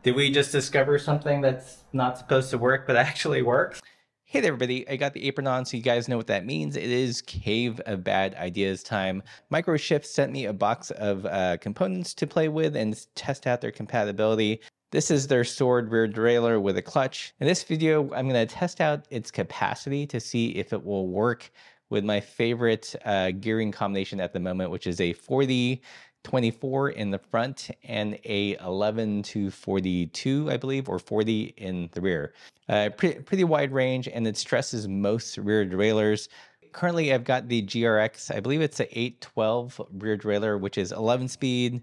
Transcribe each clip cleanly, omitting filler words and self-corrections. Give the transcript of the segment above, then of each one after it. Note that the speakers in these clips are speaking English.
Did we just discover something that's not supposed to work but actually works? Hey there, everybody. I got the apron on so you guys know what that means. It is Cave of Bad Ideas time. Microshift sent me a box of components to play with and test out their compatibility. This is their sword rear derailleur with a clutch. In this video, I'm going to test out its capacity to see if it will work with my favorite gearing combination at the moment, which is a 40-24 in the front and a 11-42, I believe, or 40 in the rear. Pretty wide range, and it stresses most rear derailleurs. Currently, I've got the GRX, I believe it's an 812 rear derailleur, which is 11 speed,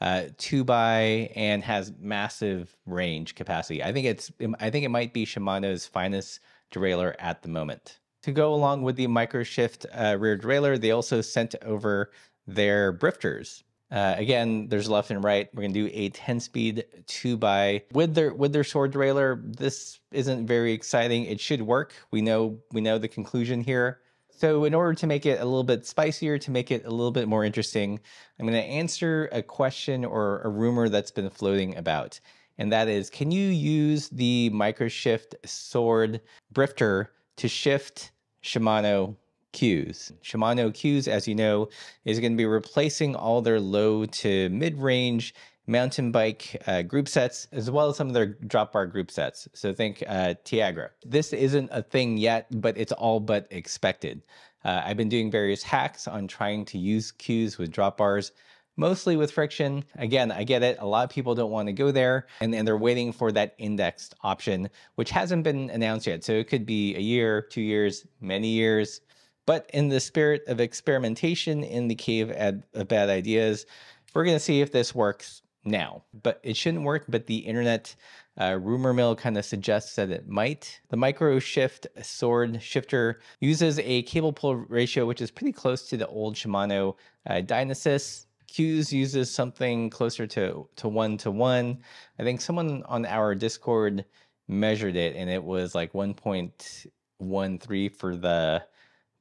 2x, and has massive range capacity. I think it might be Shimano's finest derailleur at the moment. To go along with the Microshift rear derailleur, they also sent over their Brifters. Again, there's left and right. We're gonna do a 10-speed 2x with their sword derailleur. This isn't very exciting. It should work. We know the conclusion here. So in order to make it a little bit spicier, to make it a little bit more interesting, I'm gonna answer a question or a rumor that's been floating about. And that is, can you use the Microshift sword Brifter to shift Shimano Cues? Shimano Cues, as you know, is going to be replacing all their low to mid-range mountain bike group sets, as well as some of their drop bar group sets. So think Tiagra. This isn't a thing yet, but it's all but expected. I've been doing various hacks on trying to use cues with drop bars, mostly with friction. Again, I get it. A lot of people don't want to go there, and they're waiting for that indexed option, which hasn't been announced yet. So it could be a year, 2 years, many years. But in the spirit of experimentation in the Cave of Bad Ideas, we're going to see if this works now. But it shouldn't work, but the internet rumor mill kind of suggests that it might. The Microshift sword shifter uses a cable pull ratio, which is pretty close to the old Shimano Dynasis. Cues uses something closer to 1-to-1. I think someone on our Discord measured it, and it was like 1.13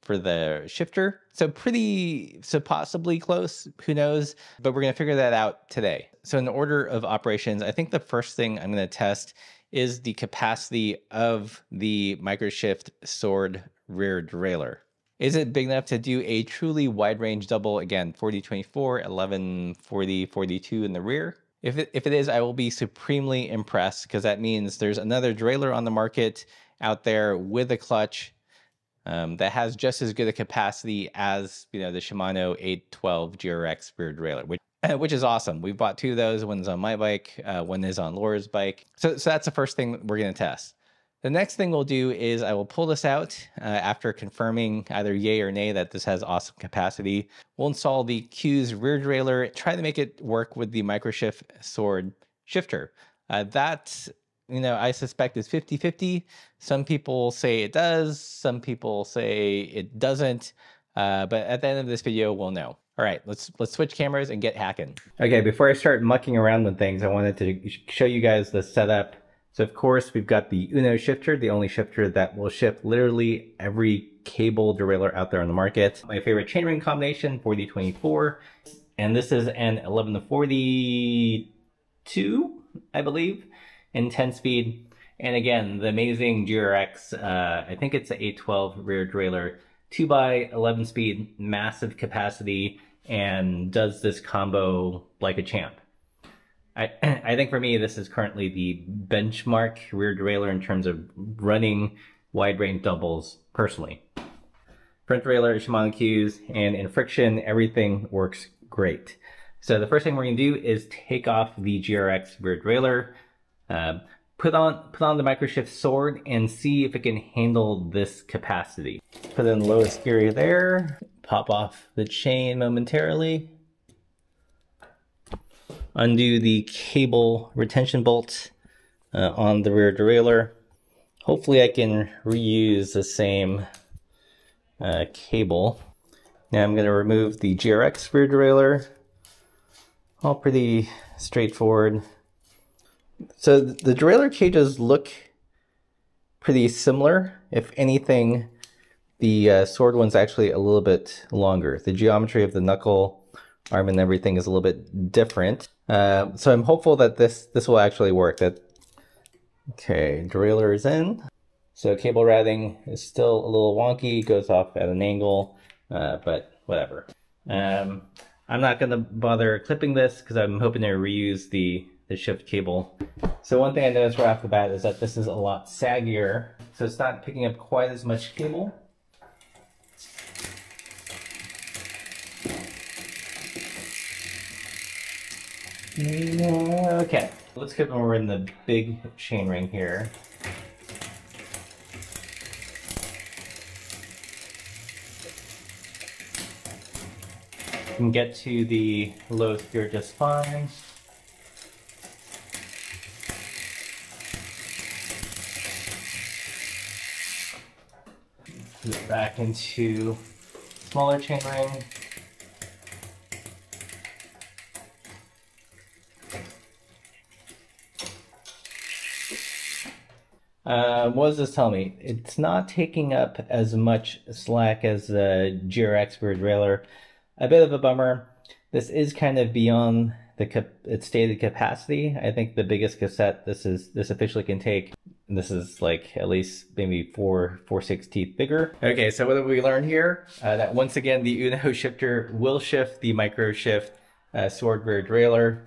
for the shifter. So possibly close, who knows, but we're gonna figure that out today. So in the order of operations, I think the first thing I'm gonna test is the capacity of the Microshift sword rear derailleur. Is it big enough to do a truly wide range double? Again, 40-24, 11-40-42 in the rear. If it is, I will be supremely impressed, because that means there's another derailleur on the market out there with a clutch that has just as good a capacity as the Shimano 812 GRX rear derailleur, which is awesome. We bought 2 of those. One's on my bike, one is on Laura's bike. So that's the first thing we're going to test. The next thing we'll do is I will pull this out after confirming either yay or nay that this has awesome capacity. We'll install the Cues rear derailleur, try to make it work with the Microshift sword shifter. I suspect is 50-50. Some people say it does, some people say it doesn't, but at the end of this video, we'll know. All right, let's switch cameras and get hacking. Okay, before I start mucking around with things, I wanted to show you guys the setup. So of course, we've got the Uno shifter, the only shifter that will shift literally every cable derailleur out there on the market. My favorite chainring combination, 40-24, and this is an 11-42, I believe, in 10 speed. And again, the amazing GRX, I think it's the 812 rear derailleur, 2x 11 speed, massive capacity, and does this combo like a champ. I think for me, this is currently the benchmark rear derailleur in terms of running wide range doubles personally. Front derailleur, Shimano Cues, and in friction, everything works great. So the first thing we're gonna do is take off the GRX rear derailleur, put on the Microshift sword and see if it can handle this capacity. Put in the lowest gear there, pop off the chain momentarily, undo the cable retention bolt on the rear derailleur. Hopefully I can reuse the same cable. Now I'm going to remove the GRX rear derailleur. All pretty straightforward. So the derailleur cages look pretty similar. If anything, the sword one's actually a little bit longer. The geometry of the knuckle arm and everything is a little bit different. So I'm hopeful that this will actually work. Okay, derailleur is in. So cable routing is still a little wonky, goes off at an angle, but whatever. I'm not going to bother clipping this because I'm hoping to reuse the shift cable. So one thing I noticed right off the bat is that this is a lot saggier, so it's not picking up quite as much cable. Okay, let's get over in the big chain ring here. Can get to the lowest here just fine. Put it back into smaller chain ring. What does this tell me? It's not taking up as much slack as the GRX rear derailleur. A bit of a bummer. This is kind of beyond its stated capacity. I think the biggest cassette this officially can take. This is like at least maybe 6 teeth bigger. Okay, so what have we learned here? That once again the Uno shifter will shift the Microshift sword rear derailleur.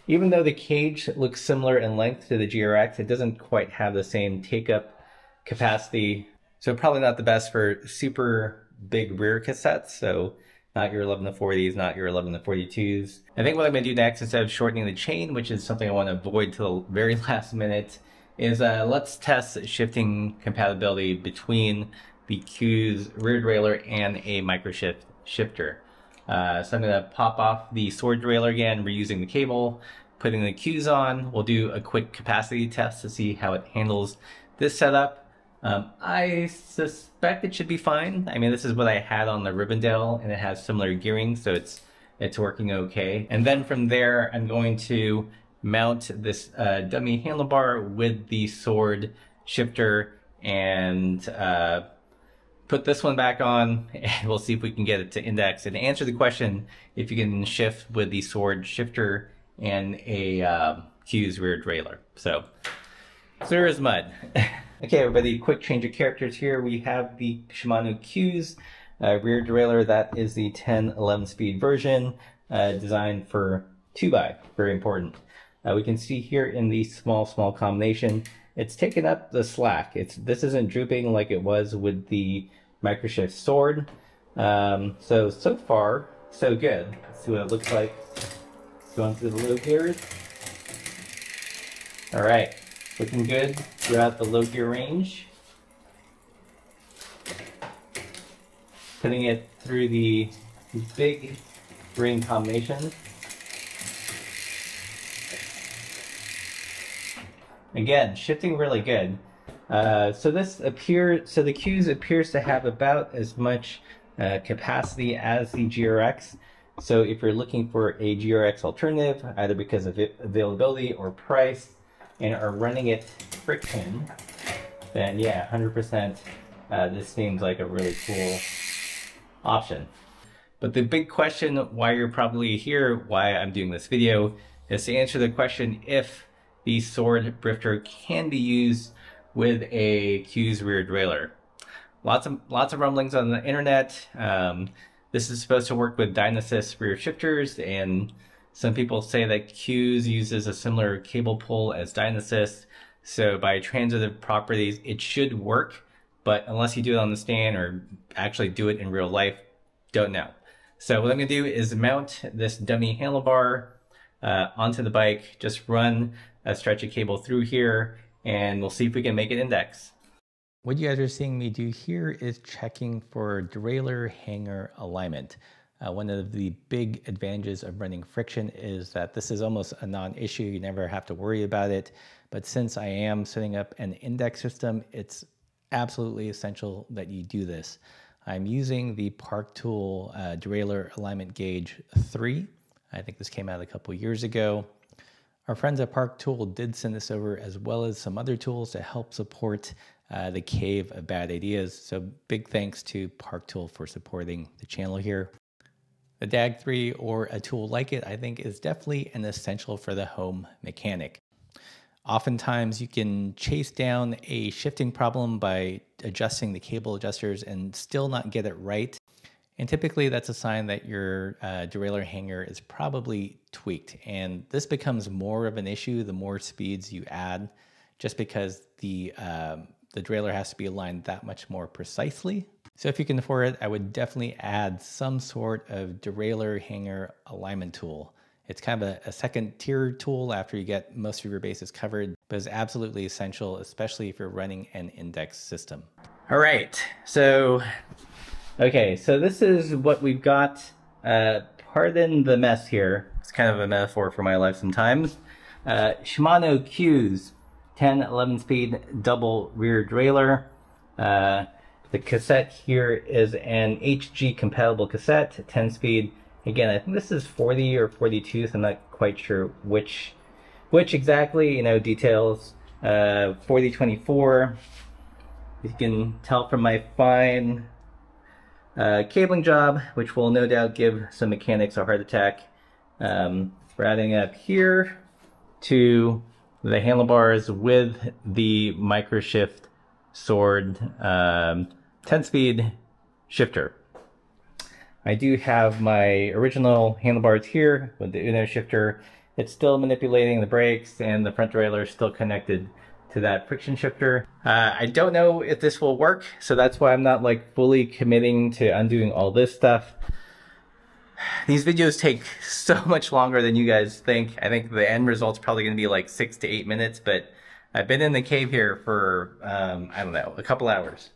Even though the cage looks similar in length to the GRX, it doesn't quite have the same take-up capacity. So probably not the best for super big rear cassettes. So not your 11 to 40s, not your 11 to 42s. I think what I'm going to do next, instead of shortening the chain, which is something I want to avoid till the very last minute, is let's test shifting compatibility between the Cues rear derailleur and a Microshift shifter. So I'm going to pop off the sword derailleur again, reusing the cable, putting the Cues on. We'll do a quick capacity test to see how it handles this setup. I suspect it should be fine. I mean, this is what I had on the Rivendell, and it has similar gearing, so it's working okay. And then from there, I'm going to mount this dummy handlebar with the sword shifter and put this one back on, and we'll see if we can get it to index and answer the question if you can shift with the sword shifter and a Cues rear derailleur. So clear as mud. Okay, everybody, quick change of characters here. We have the Shimano Cues rear derailleur. That is the 10-11 speed version, designed for 2x, very important. We can see here in the small combination, it's taken up the slack. This isn't drooping like it was with the Microshift sword. So far, so good. Let's see what it looks like. Going through the low gears. All right, looking good throughout the low gear range. Putting it through the big ring combination. Again, shifting really good. So the Cues appears to have about as much capacity as the GRX. So if you're looking for a GRX alternative, either because of availability or price, and are running it friction, then yeah, 100%, this seems like a really cool option. But the big question, why you're probably here, why I'm doing this video, is to answer the question if the sword Brifter can be used with a Cues rear derailleur. Lots of rumblings on the internet. This is supposed to work with Dynasis rear shifters, and some people say that Cues uses a similar cable pull as Dynasis. So by transitive properties, it should work, but unless you do it on the stand or actually do it in real life, don't know. So what I'm gonna do is mount this dummy handlebar onto the bike, just run a stretch of cable through here, and we'll see if we can make it index. What you guys are seeing me do here is checking for derailleur hanger alignment. One of the big advantages of running friction is that this is almost a non-issue. You never have to worry about it. But since I am setting up an index system, it's absolutely essential that you do this. I'm using the Park Tool derailleur alignment gauge 3. I think this came out a couple years ago. Our friends at Park Tool did send this over, as well as some other tools to help support the Cave of Bad Ideas. So big thanks to Park Tool for supporting the channel here. The DAG 3 or a tool like it, I think, is definitely an essential for the home mechanic. Oftentimes you can chase down a shifting problem by adjusting the cable adjusters and still not get it right. And typically that's a sign that your derailleur hanger is probably tweaked. And this becomes more of an issue the more speeds you add, just because the derailleur has to be aligned that much more precisely. So if you can afford it, I would definitely add some sort of derailleur hanger alignment tool. It's kind of a second tier tool after you get most of your bases covered, but it's absolutely essential, especially if you're running an index system. All right, so this is what we've got. Pardon the mess here. It's kind of a metaphor for my life sometimes. Shimano Cues 10-11 speed double rear derailleur. The cassette here is an HG compatible cassette, 10 speed. Again, I think this is 40 or 42, so I'm not quite sure which exactly, you know, details. 4024. You can tell from my fine cabling job, which will no doubt give some mechanics a heart attack. We're adding up here to the handlebars with the Microshift Sword 10-speed shifter. I do have my original handlebars here with the Uno shifter. It's still manipulating the brakes, and the front derailleur is still connected to that friction shifter. I don't know if this will work, so that's why I'm not like fully committing to undoing all this stuff. These videos take so much longer than you guys think. I think the end result's probably gonna be like 6 to 8 minutes, but I've been in the cave here for, I don't know, a couple hours.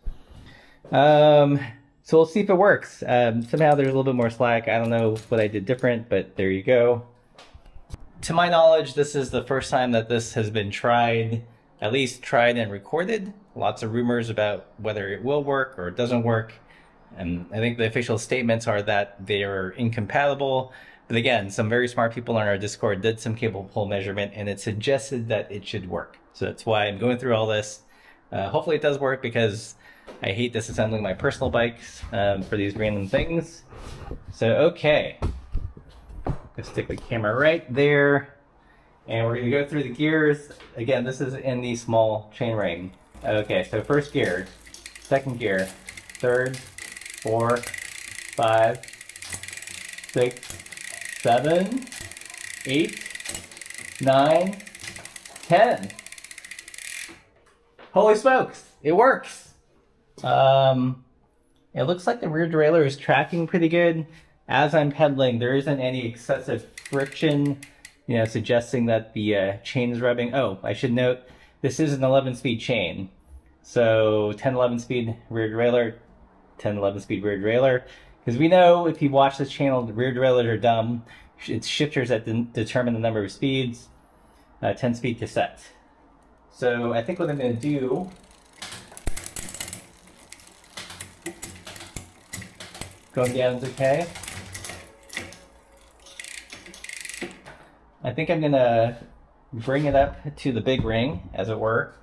So we'll see if it works. Somehow there's a little bit more slack. I don't know what I did different, but there you go. To my knowledge, this is the first time that this has been tried, at least tried and recorded. Lots of rumors about whether it will work or it doesn't work. And I think the official statements are that they are incompatible. But again, some very smart people on our Discord did some cable pull measurement, and it suggested that it should work. So that's why I'm going through all this. Hopefully it does work, because I hate disassembling my personal bikes for these random things. So, okay. Let's stick the camera right there. And we're gonna go through the gears. Again, this is in the small chainring. Okay, so first gear, second gear, third, 4, 5, 6, 7, 8, 9, 10. Holy smokes, it works. It looks like the rear derailleur is tracking pretty good. As I'm pedaling, there isn't any excessive friction, you know, suggesting that the chain is rubbing. Oh, I should note, this is an 11-speed chain. So 10-11 speed rear derailleur, 10-11 speed rear derailleur. Because we know, if you watch this channel, the rear derailleurs are dumb. It's shifters that determine the number of speeds. 10-speed cassette. So I think what I'm going to do, going down is okay. I think I'm going to bring it up to the big ring, as it were.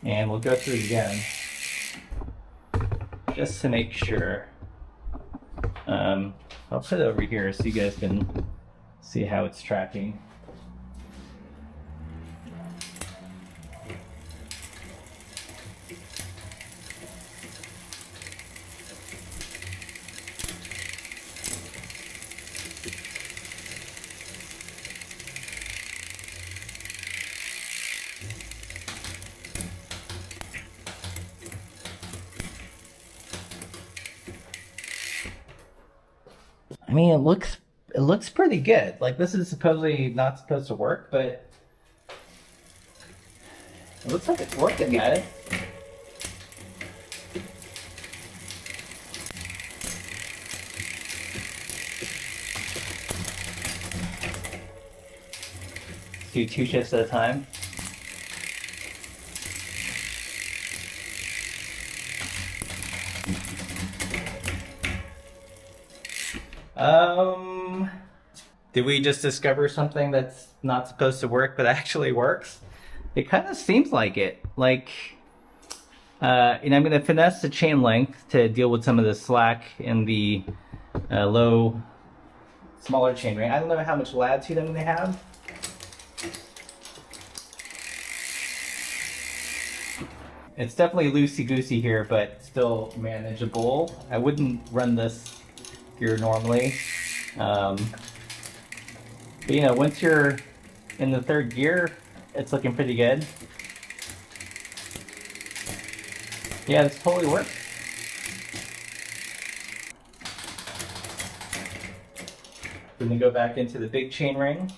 And we'll go through it again, just to make sure. I'll put it over here so you guys can see how it's tracking. I mean, it looks pretty good. Like, this is supposedly not supposed to work, but it looks like it's working, guys. Do 2 shifts at a time. Did we just discover something that's not supposed to work but actually works? It kind of seems like it. Like, And I'm going to finesse the chain length to deal with some of the slack in the smaller chain ring. I don't know how much latitude I'm going to have. It's definitely loosey-goosey here, but still manageable. I wouldn't run this gear normally. But you know, once you're in the third gear, it's looking pretty good. Yeah, this totally works. We're gonna go back into the big chain ring.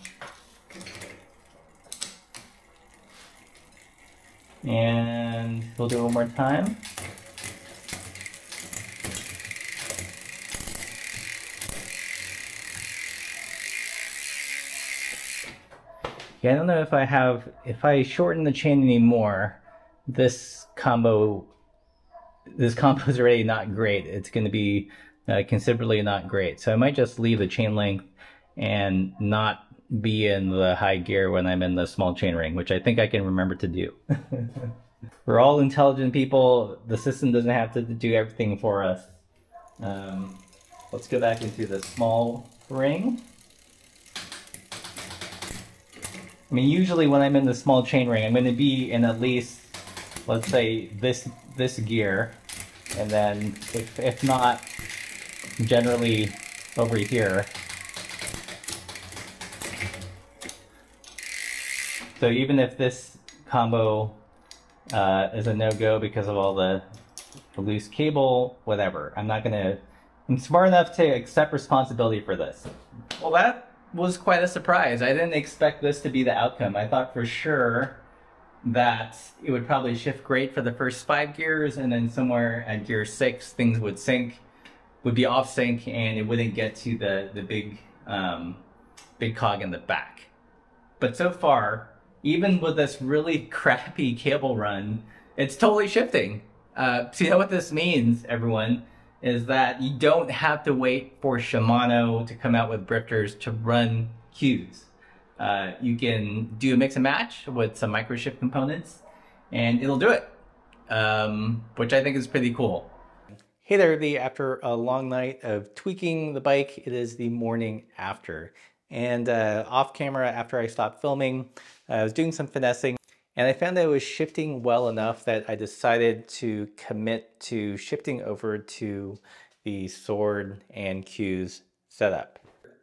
And we'll do it one more time. Yeah, I don't know if I shorten the chain anymore, this combo is already not great. It's going to be considerably not great. So I might just leave the chain length and not be in the high gear when I'm in the small chain ring, which I think I can remember to do. We're all intelligent people. The system doesn't have to do everything for us. Let's go back into the small ring. I mean, usually when I'm in the small chain ring, I'm going to be in at least, let's say, this gear, and then if not, generally over here. So even if this combo is a no-go because of all the loose cable, whatever, I'm smart enough to accept responsibility for this. Well, that was quite a surprise. I didn't expect this to be the outcome. I thought for sure that it would probably shift great for the first 5 gears, and then somewhere at gear 6 things would be off sync, and it wouldn't get to the big cog in the back. But so far, even with this really crappy cable run, it's totally shifting. So you know what this means, everyone, is that you don't have to wait for Shimano to come out with Brifters to run cues. You can do a mix and match with some Microshift components, and it'll do it, which I think is pretty cool. Hey there, everybody. After a long night of tweaking the bike, it is the morning after. And off camera, after I stopped filming, I was doing some finessing, and I found that it was shifting well enough that I decided to commit to shifting over to the sword and cues setup.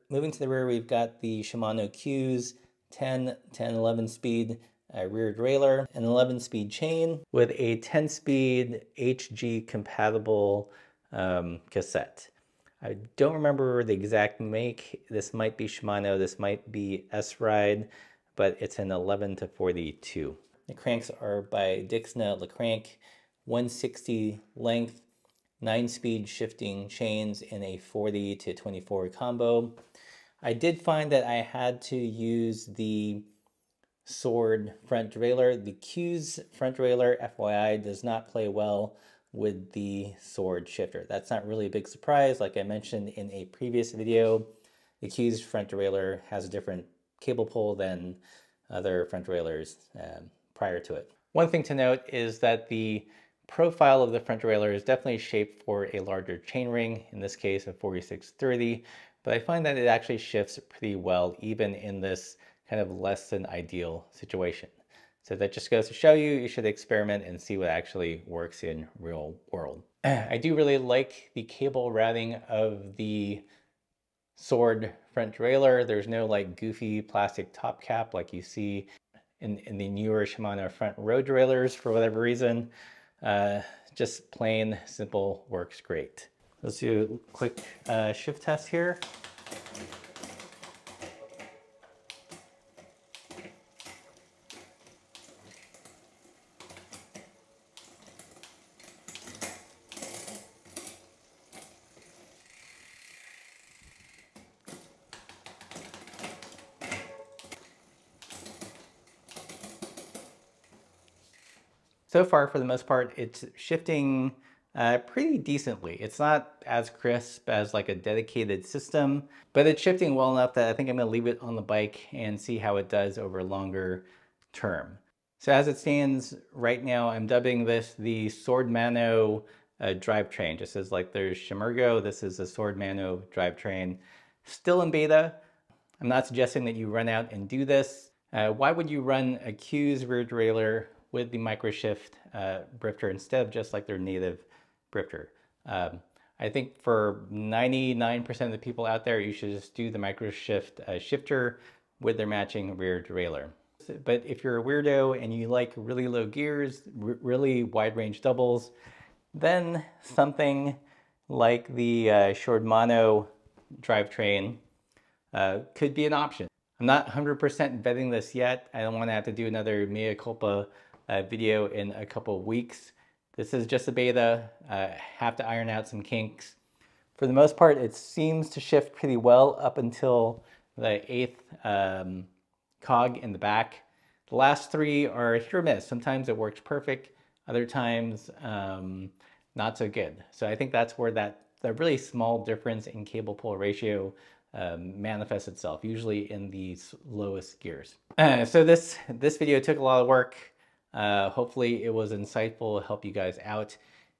Moving to the rear, we've got the Shimano Cues 10, 11 speed rear derailleur, an 11 speed chain with a 10 speed HG compatible cassette. I don't remember the exact make. This might be Shimano, this might be S-Ride, but it's an 11 to 42. The cranks are by Dixna LeCrank, 160 length, 9-speed shifting chains in a 40 to 24 combo. I did find that I had to use the sword front derailleur. The Cues front derailleur, FYI, does not play well with the sword shifter. That's not really a big surprise. Like I mentioned in a previous video, the Cues front derailleur has a different cable pull than other front derailleurs prior to it. One thing to note is that the profile of the front derailleur is definitely shaped for a larger chain ring, in this case a 4630, but I find that it actually shifts pretty well even in this kind of less than ideal situation. So that just goes to show you, you should experiment and see what actually works in real world. I do really like the cable routing of the sword front derailleur. There's no like goofy plastic top cap like you see in the newer Shimano front road derailleurs for whatever reason. Just plain simple works great. Let's do a quick shift test here. So far, for the most part, it's shifting pretty decently. It's not as crisp as like a dedicated system, but it's shifting well enough that I think I'm gonna leave it on the bike and see how it does over longer term. So as it stands right now, I'm dubbing this the Sword Mano drivetrain. Just as like there's Shimano, this is the Sword Mano drivetrain. Still in beta. I'm not suggesting that you run out and do this. Why would you run a Cues rear derailleur with the Microshift Brifter instead of just like their native Brifter? I think for 99% of the people out there, you should just do the Microshift shifter with their matching rear derailleur. But if you're a weirdo and you like really low gears, really wide range doubles, then something like the Shimano drivetrain could be an option. I'm not 100% vetting this yet. I don't want to have to do another mea culpa video in a couple of weeks. This is just a beta. Have to iron out some kinks. For the most part, it seems to shift pretty well up until the 8th cog in the back. The last 3 are hit or miss. Sometimes it works perfect, other times not so good. So I think that's where that really small difference in cable pull ratio manifests itself, usually in the lowest gears. So this video took a lot of work. Hopefully it was insightful, help you guys out.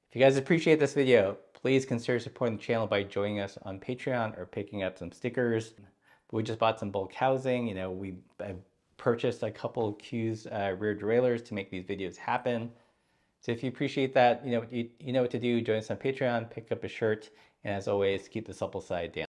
If you guys appreciate this video, please consider supporting the channel by joining us on Patreon or picking up some stickers. We just bought some bulk housing. You know, we purchased a couple of Cues rear derailleurs to make these videos happen. So if you appreciate that, you know what to do. Join us on Patreon, pick up a shirt, and as always, keep the supple side down.